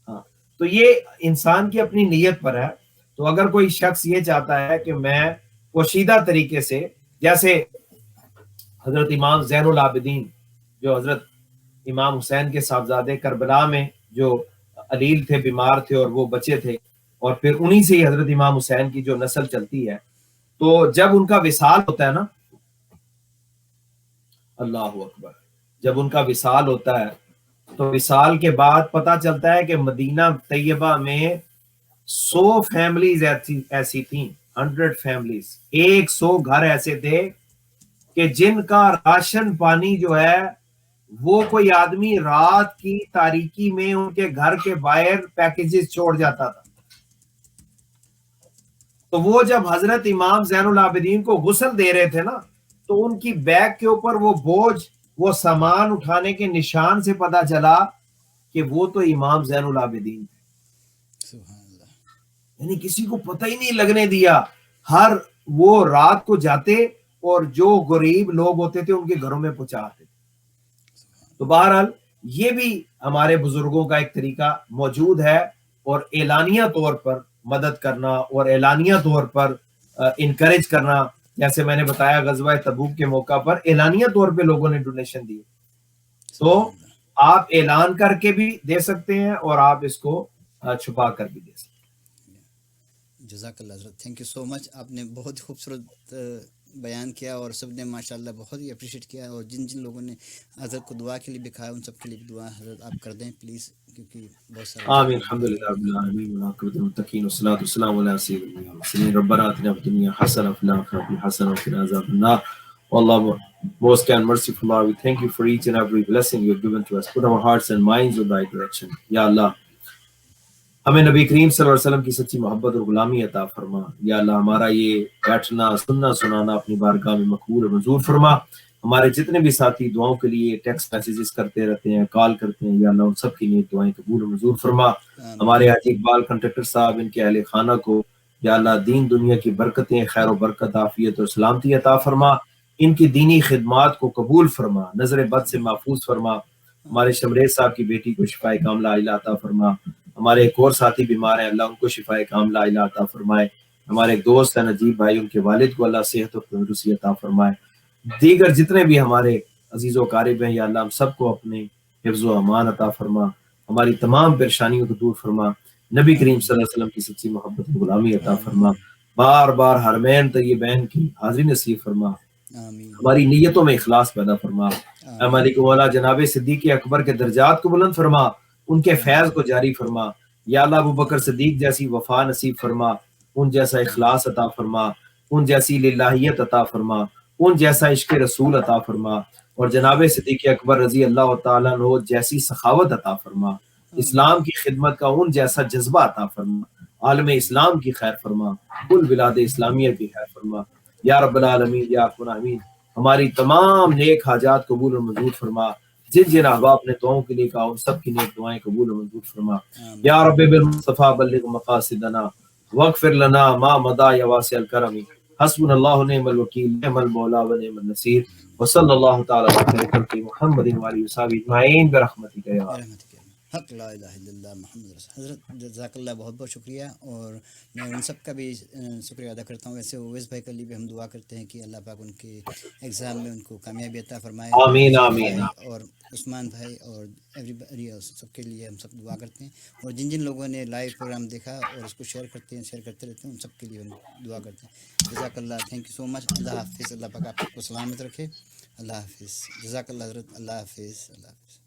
ہاں، تو یہ انسان کی اپنی نیت پر ہے۔ تو اگر کوئی شخص یہ چاہتا ہے کہ میں پوشیدہ طریقے سے، جیسے حضرت امام زین العابدین جو حضرت امام حسین کے صاحبزادے کربلا میں جو علیل تھے، بیمار تھے اور وہ بچے تھے، اور پھر انہی سے ہی حضرت امام حسین کی جو نسل چلتی ہے، تو جب ان کا وصال ہوتا ہے نا، اللہ اکبر، جب ان کا وصال ہوتا ہے تو وصال کے بعد پتہ چلتا ہے کہ مدینہ طیبہ میں 100 فیملیز ایسی تھیں، 100 فیملیز، 100 گھر ایسے تھے کہ جن کا راشن پانی جو ہے وہ کوئی آدمی رات کی تاریکی میں ان کے گھر کے باہر پیکیجز چھوڑ جاتا تھا۔ تو وہ جب حضرت امام زین العابدین کو غسل دے رہے تھے نا، تو ان کی بیگ کے اوپر وہ بوجھ، وہ سامان اٹھانے کے نشان سے پتا چلا کہ وہ تو امام زین العابدین تھے۔ سبحان اللہ، یعنی کسی کو پتہ ہی نہیں لگنے دیا، ہر وہ رات کو جاتے اور جو غریب لوگ ہوتے تھے ان کے گھروں میں پہنچاتے۔ تو بہرحال یہ بھی ہمارے بزرگوں کا ایک طریقہ موجود ہے، اور اعلانیہ طور پر مدد کرنا اور اعلانیہ طور پر انکریج کرنا، جیسے میں نے بتایا غزوہ تبوک کے موقع پر اعلانیہ طور پہ لوگوں نے ڈونیشن دی، تو سبحان اللہ۔ آپ اعلان کر کے بھی دے سکتے ہیں اور آپ اس کو چھپا کر بھی دے سکتے جزاک اللہ حضرت، تھینک یو سو مچ، آپ نے بہت خوبصورت بیان کیا اور سب نے ماشاءاللہ بہت ہی اپریشیٹ کیا، اور جن جن لوگوں نے حضرت کو دعا کے لیے بھی کہا ان سب کے لیے بھی دعا حضرت آپ کر دیں پلیز، کیونکہ بہت سارے ہیں۔ لوگ آمین، ہیں الحمد دعا للہ کریں رب گے۔ العالمین والعاقبۃ للمتقین والصلاۃ والسلام علی سیدنا المرسلین ربنا آتنا فی الدنیا حسنہ وفی الآخرۃ حسنہ وقنا عذاب النار۔ Allah, most and merciful Allah, we thank you for each and every blessing you have given to us. Put our hearts and minds in the right direction. Ya Allah, ہمیں نبی کریم صلی اللہ علیہ وسلم کی سچی محبت اور غلامی عطا فرما۔ یا اللہ، ہمارا یہ بیٹھنا، سننا، سنانا اپنی بارگاہ میں مقبول اور منظور فرما۔ ہمارے جتنے بھی ساتھی دعاؤں کے لیے ٹیکسٹ میسیجز کرتے رہتے ہیں، کال کرتے ہیں، یا اللہ ان سب کی نیک دعائیں قبول اور منظور فرما۔ آمین ہمارے حاجی اقبال کنٹریکٹر صاحب، ان کے اہل خانہ کو یا اللہ دین دنیا کی برکتیں، خیر و برکت، عافیت اور سلامتی عطا فرما۔ ان کی دینی خدمات کو قبول فرما، نظر بد سے محفوظ فرما۔ ہمارے شمریز صاحب کی بیٹی کو شفائے کاملہ عاجلہ عطا فرما۔ ہمارے ایک اور ساتھی بیمار ہیں، اللہ ان کو شفائے کاملہ عاجلہ عطا فرمائے۔ ہمارے ایک دوست ہیں نجیب بھائی، ان کے والد کو اللہ صحت و تندرستی عطا فرمائے۔ دیگر جتنے بھی ہمارے عزیز و قارب ہیں، یا اللہ ہم سب کو اپنے حفظ و امان عطا فرما، ہماری تمام پریشانیوں کو دور فرما، نبی کریم صلی اللہ علیہ وسلم کی سچی محبت و غلامی عطا فرما، آمین بار بار حرمین طیبین کی حاضری نصیب فرما، آمین ہماری نیتوں میں اخلاص پیدا فرما۔ اے آمین مالک مولا، جناب صدیق اکبر کے درجات کو بلند فرما، ان کے فیض کو جاری فرما۔ یا اللہ ابو بکر صدیق جیسی وفا نصیب فرما، ان جیسا اخلاص عطا فرما، ان جیسی للہیت عطا فرما، ان جیسا عشق رسول عطا فرما، اور جناب صدیق اکبر رضی اللہ تعالیٰ عنہ جیسی سخاوت عطا فرما، اسلام کی خدمت کا ان جیسا جذبہ عطا فرما، عالم اسلام کی خیر فرما، کل بلاد اسلامیہ کی خیر فرما۔ یا رب العالمین، یا ارحم الراحمین، ہماری تمام نیک حاجات قبول و منظور فرما۔ جن جن احباب نے دعاؤں کے لیے کہا ان سب کی نیک دعائیں قبول و منظور فرما۔ یا رب بالمصطفیٰ بلغ مقاصدنا واغفر لنا ما مضى یا واسع الکرم، حسبنا اللہ نعم الوکیل، نعم المولا و نعم النصیر، وصلی اللہ تعالی علی خیر خلق محمد و آلہ وصحبہ اجمعین برحمتک یا برحمتک حق لا الہ الا اللہ محمد رسول حضرت، جزاک اللہ بہت بہت شکریہ، اور میں ان سب کا بھی شکریہ ادا کرتا ہوں۔ ویسے اویس بھائی کے لیے بھی ہم دعا کرتے ہیں کہ اللہ پاک ان کے ایگزام میں ان کو کامیابی عطا فرمائے، اور آمین حفیظ آمین۔ بھائی اور عثمان بھائی اور ایوری سب کے لیے ہم سب دعا کرتے ہیں، اور جن جن لوگوں نے لائیو پروگرام دیکھا اور اس کو شیئر کرتے ہیں، شیئر کرتے رہتے ہیں، ان سب کے لیے ہم دعا کرتے ہیں۔ جزاک اللہ، تھینک یو سو مچ، اللہ حافظ، اللہ پاک آپ کو سلامت رکھے، اللہ حافظ، جزاک اللہ حضرت، اللہ حافظ، اللہ حافظ۔